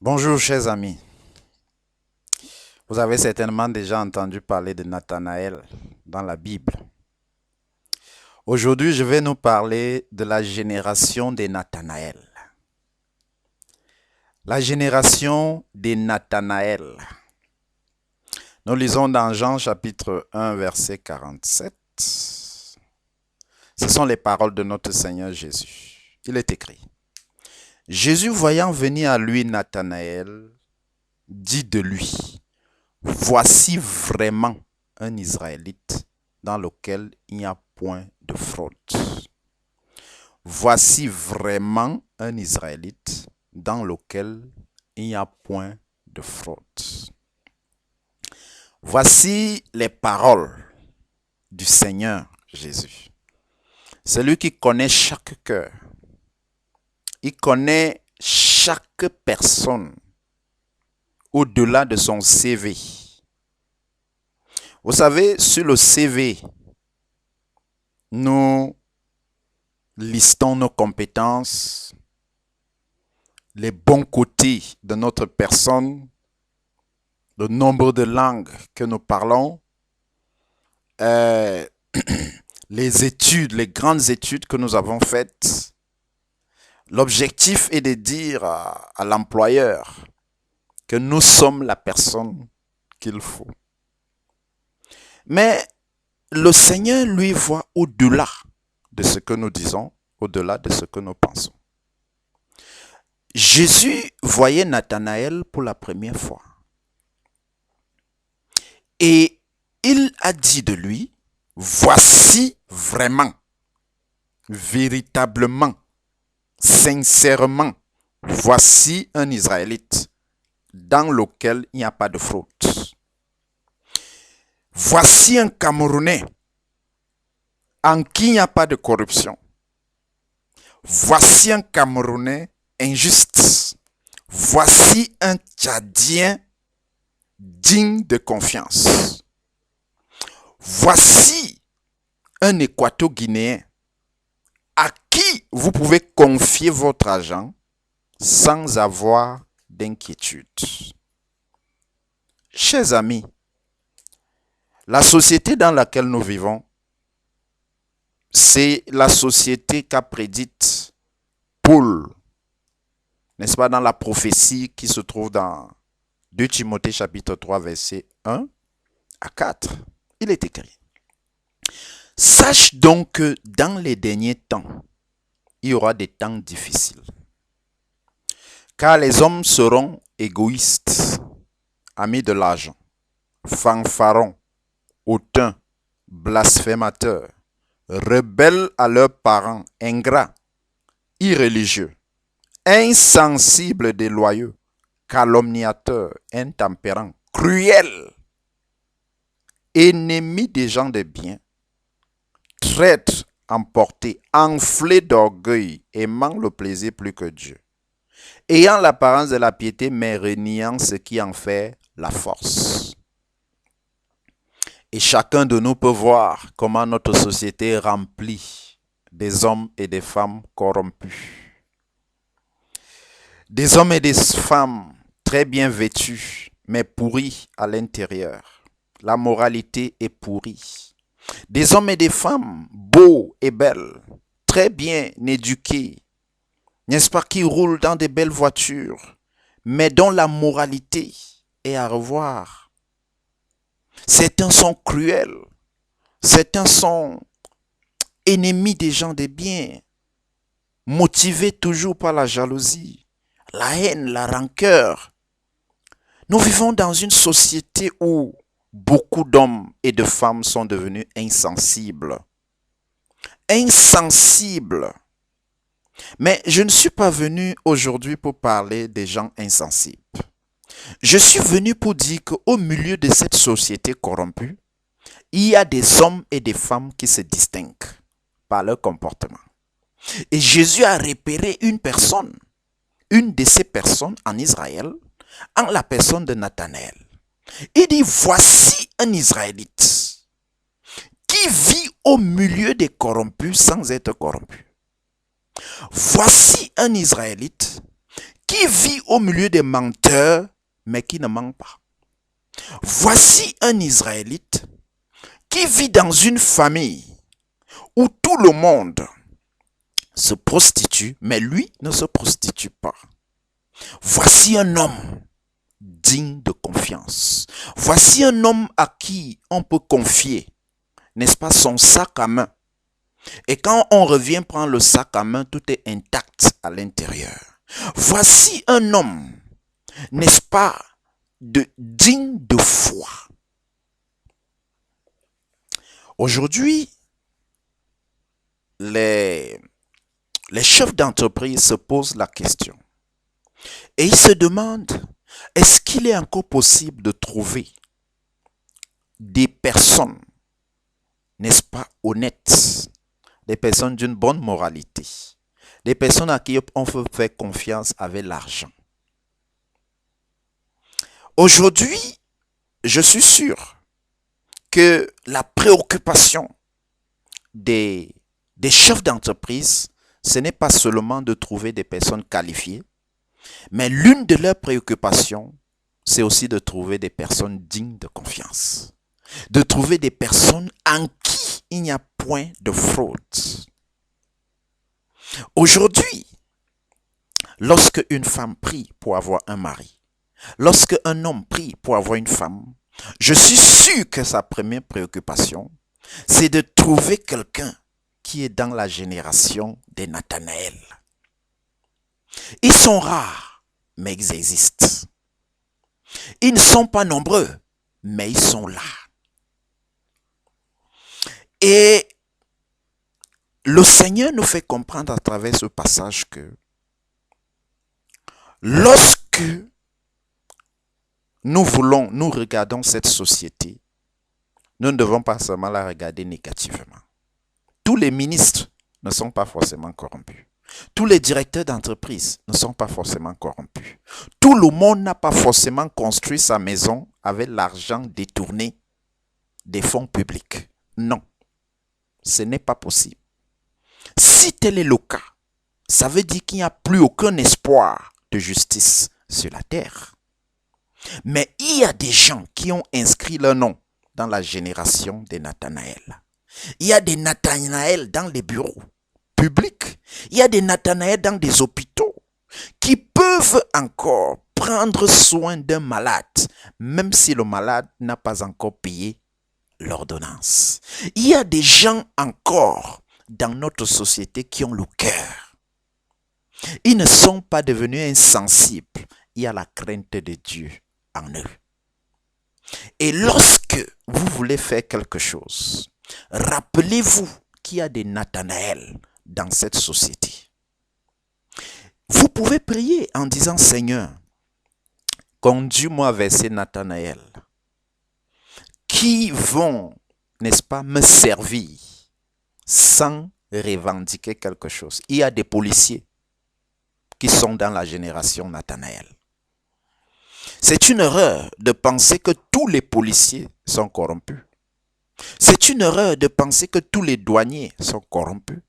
Bonjour chers amis, vous avez certainement déjà entendu parler de Nathanaël dans la Bible. Aujourd'hui, je vais nous parler de la génération des Nathanaël. La génération des Nathanaël. Nous lisons dans Jean chapitre 1 verset 47. Ce sont les paroles de notre Seigneur Jésus. Il est écrit: Jésus voyant venir à lui Nathanaël, dit de lui: Voici vraiment un Israélite dans lequel il n'y a point de fraude. Voici vraiment un Israélite dans lequel il n'y a point de fraude. Voici les paroles du Seigneur Jésus. Celui qui connaît chaque cœur. Il connaît chaque personne au-delà de son CV. Vous savez, sur le CV, nous listons nos compétences, les bons côtés de notre personne, le nombre de langues que nous parlons, les études, les grandes études que nous avons faites. L'objectif est de dire à l'employeur que nous sommes la personne qu'il faut. Mais le Seigneur, lui, voit au-delà de ce que nous disons, au-delà de ce que nous pensons. Jésus voyait Nathanaël pour la première fois. Et il a dit de lui: voici vraiment, véritablement, sincèrement, voici un Israélite dans lequel il n'y a pas de fraude. Voici un Camerounais en qui il n'y a pas de corruption. Voici un Camerounais injuste. Voici un Tchadien digne de confiance. Voici un Équato-Guinéen à qui vous pouvez confier votre argent sans avoir d'inquiétude. Chers amis, la société dans laquelle nous vivons, c'est la société qu'a prédite Paul, n'est-ce pas, dans la prophétie qui se trouve dans 2 Timothée chapitre 3 verset 1 à 4. Il est écrit: Sache donc que dans les derniers temps, il y aura des temps difficiles. Car les hommes seront égoïstes, amis de l'argent, fanfarons, hautains, blasphémateurs, rebelles à leurs parents, ingrats, irréligieux, insensibles, déloyaux, calomniateurs, intempérants, cruels, ennemis des gens de bien, traîtres, emportés, enflés d'orgueil, aimant le plaisir plus que Dieu, ayant l'apparence de la piété, mais reniant ce qui en fait la force. Et chacun de nous peut voir comment notre société est remplie des hommes et des femmes corrompus. Des hommes et des femmes très bien vêtus, mais pourris à l'intérieur. La moralité est pourrie. Des hommes et des femmes beaux et belles, très bien éduqués, n'est-ce pas, qui roulent dans des belles voitures, mais dont la moralité est à revoir. Certains sont cruels, certains sont ennemis des gens de bien, motivés toujours par la jalousie, la haine, la rancœur. Nous vivons dans une société où beaucoup d'hommes et de femmes sont devenus insensibles. Insensibles. Mais je ne suis pas venu aujourd'hui pour parler des gens insensibles. Je suis venu pour dire qu'au milieu de cette société corrompue, il y a des hommes et des femmes qui se distinguent par leur comportement. Et Jésus a repéré une personne, une de ces personnes en Israël, en la personne de Nathanaël. Il dit: voici un Israélite qui vit au milieu des corrompus sans être corrompu. Voici un Israélite qui vit au milieu des menteurs, mais qui ne ment pas. Voici un Israélite qui vit dans une famille où tout le monde se prostitue, mais lui ne se prostitue pas. Voici un homme digne de confiance. Voici un homme à qui on peut confier, n'est-ce pas, son sac à main. Et quand on revient prendre le sac à main, tout est intact à l'intérieur. Voici un homme, n'est-ce pas, digne de foi. Aujourd'hui, les chefs d'entreprise se posent la question et ils se demandent, est-ce qu'il est encore possible de trouver des personnes, n'est-ce pas, honnêtes, des personnes d'une bonne moralité, des personnes à qui on peut faire confiance avec l'argent? Aujourd'hui, je suis sûr que la préoccupation des chefs d'entreprise, ce n'est pas seulement de trouver des personnes qualifiées, mais l'une de leurs préoccupations, c'est aussi de trouver des personnes dignes de confiance, de trouver des personnes en qui il n'y a point de fraude. Aujourd'hui, lorsque une femme prie pour avoir un mari, lorsque un homme prie pour avoir une femme, je suis sûr que sa première préoccupation, c'est de trouver quelqu'un qui est dans la génération des Nathanaël. Ils sont rares, mais ils existent. Ils ne sont pas nombreux, mais ils sont là. Et le Seigneur nous fait comprendre à travers ce passage que lorsque nous regardons cette société, nous ne devons pas seulement la regarder négativement. Tous les ministres ne sont pas forcément corrompus. Tous les directeurs d'entreprise ne sont pas forcément corrompus. Tout le monde n'a pas forcément construit sa maison avec l'argent détourné des fonds publics. Non, ce n'est pas possible. Si tel est le cas, ça veut dire qu'il n'y a plus aucun espoir de justice sur la terre. Mais il y a des gens qui ont inscrit leur nom dans la génération des Nathanaël. Il y a des Nathanaël dans les bureaux publics. Il y a des Nathanaël dans des hôpitaux qui peuvent encore prendre soin d'un malade, même si le malade n'a pas encore payé l'ordonnance. Il y a des gens encore dans notre société qui ont le cœur. Ils ne sont pas devenus insensibles. Il y a la crainte de Dieu en eux. Et lorsque vous voulez faire quelque chose, rappelez-vous qu'il y a des Nathanaël dans cette société. Vous pouvez prier en disant, Seigneur, conduis-moi vers ces Nathanaël qui vont, n'est-ce pas, me servir sans revendiquer quelque chose. Il y a des policiers qui sont dans la génération Nathanaël. C'est une erreur de penser que tous les policiers sont corrompus. C'est une erreur de penser que tous les douaniers sont corrompus.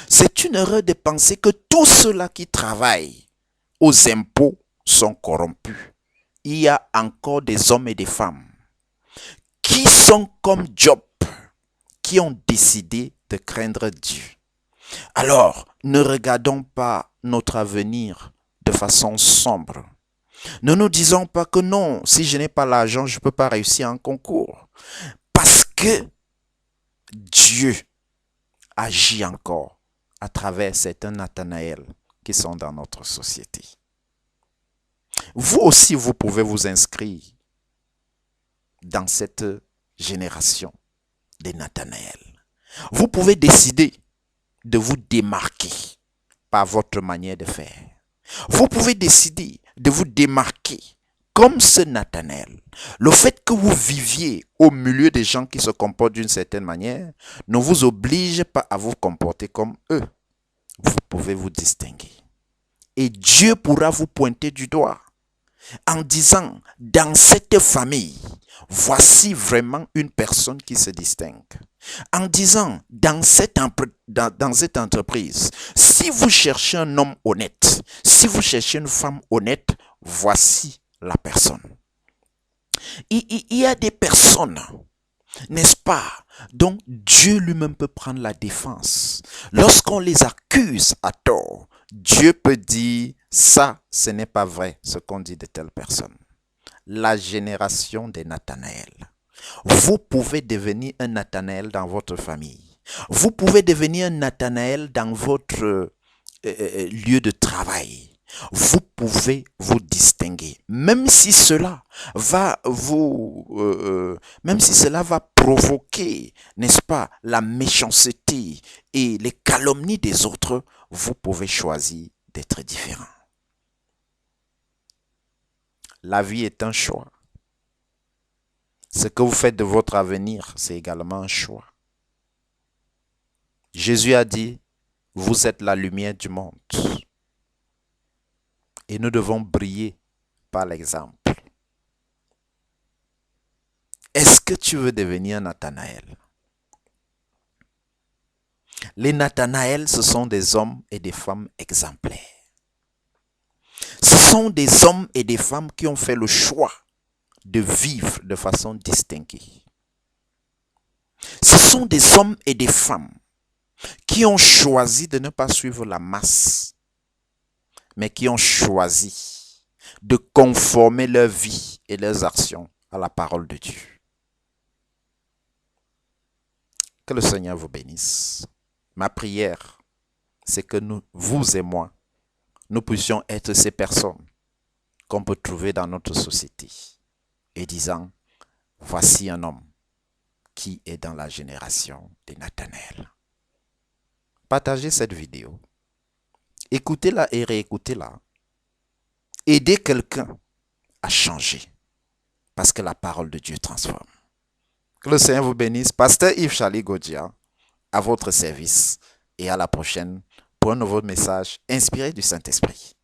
C'est une erreur de penser que tous ceux-là qui travaillent aux impôts sont corrompus. Il y a encore des hommes et des femmes qui sont comme Job, qui ont décidé de craindre Dieu. Alors, ne regardons pas notre avenir de façon sombre. Ne nous disons pas que non, si je n'ai pas l'argent, je ne peux pas réussir un concours. Parce que Dieu agit encore à travers certains Nathanaël qui sont dans notre société. Vous aussi, vous pouvez vous inscrire dans cette génération des Nathanaël. Vous pouvez décider de vous démarquer par votre manière de faire. Vous pouvez décider de vous démarquer comme ce Nathanaël. Le fait que vous viviez au milieu des gens qui se comportent d'une certaine manière ne vous oblige pas à vous comporter comme eux. Vous pouvez vous distinguer. Et Dieu pourra vous pointer du doigt en disant, dans cette famille, voici vraiment une personne qui se distingue. en disant, dans cette entreprise, si vous cherchez un homme honnête, si vous cherchez une femme honnête, voici la personne. Il y a des personnes, n'est-ce pas, dont Dieu lui-même peut prendre la défense. Lorsqu'on les accuse à tort, Dieu peut dire, ça, ce n'est pas vrai, ce qu'on dit de telle personne. La génération des Nathanaël. Vous pouvez devenir un Nathanaël dans votre famille. Vous pouvez devenir un Nathanaël dans votre lieu de travail. Vous pouvez vous distinguer, même si cela va provoquer, n'est-ce pas, la méchanceté et les calomnies des autres. Vous pouvez choisir d'être différent. La vie est un choix. Ce que vous faites de votre avenir, c'est également un choix. Jésus a dit, vous êtes la lumière du monde. Et nous devons briller par l'exemple. Est-ce que tu veux devenir un Nathanaël? Les Nathanaël, ce sont des hommes et des femmes exemplaires. Ce sont des hommes et des femmes qui ont fait le choix de vivre de façon distinguée. Ce sont des hommes et des femmes qui ont choisi de ne pas suivre la masse, mais qui ont choisi de conformer leur vie et leurs actions à la parole de Dieu. Que le Seigneur vous bénisse. Ma prière, c'est que nous, vous et moi, nous puissions être ces personnes qu'on peut trouver dans notre société et disant, voici un homme qui est dans la génération des Nathanaël. Partagez cette vidéo, écoutez-la et réécoutez-la. Aidez quelqu'un à changer parce que la parole de Dieu transforme. Que le Seigneur vous bénisse. Pasteur Yves Charlie Godia, à votre service et à la prochaine pour un nouveau message inspiré du Saint-Esprit.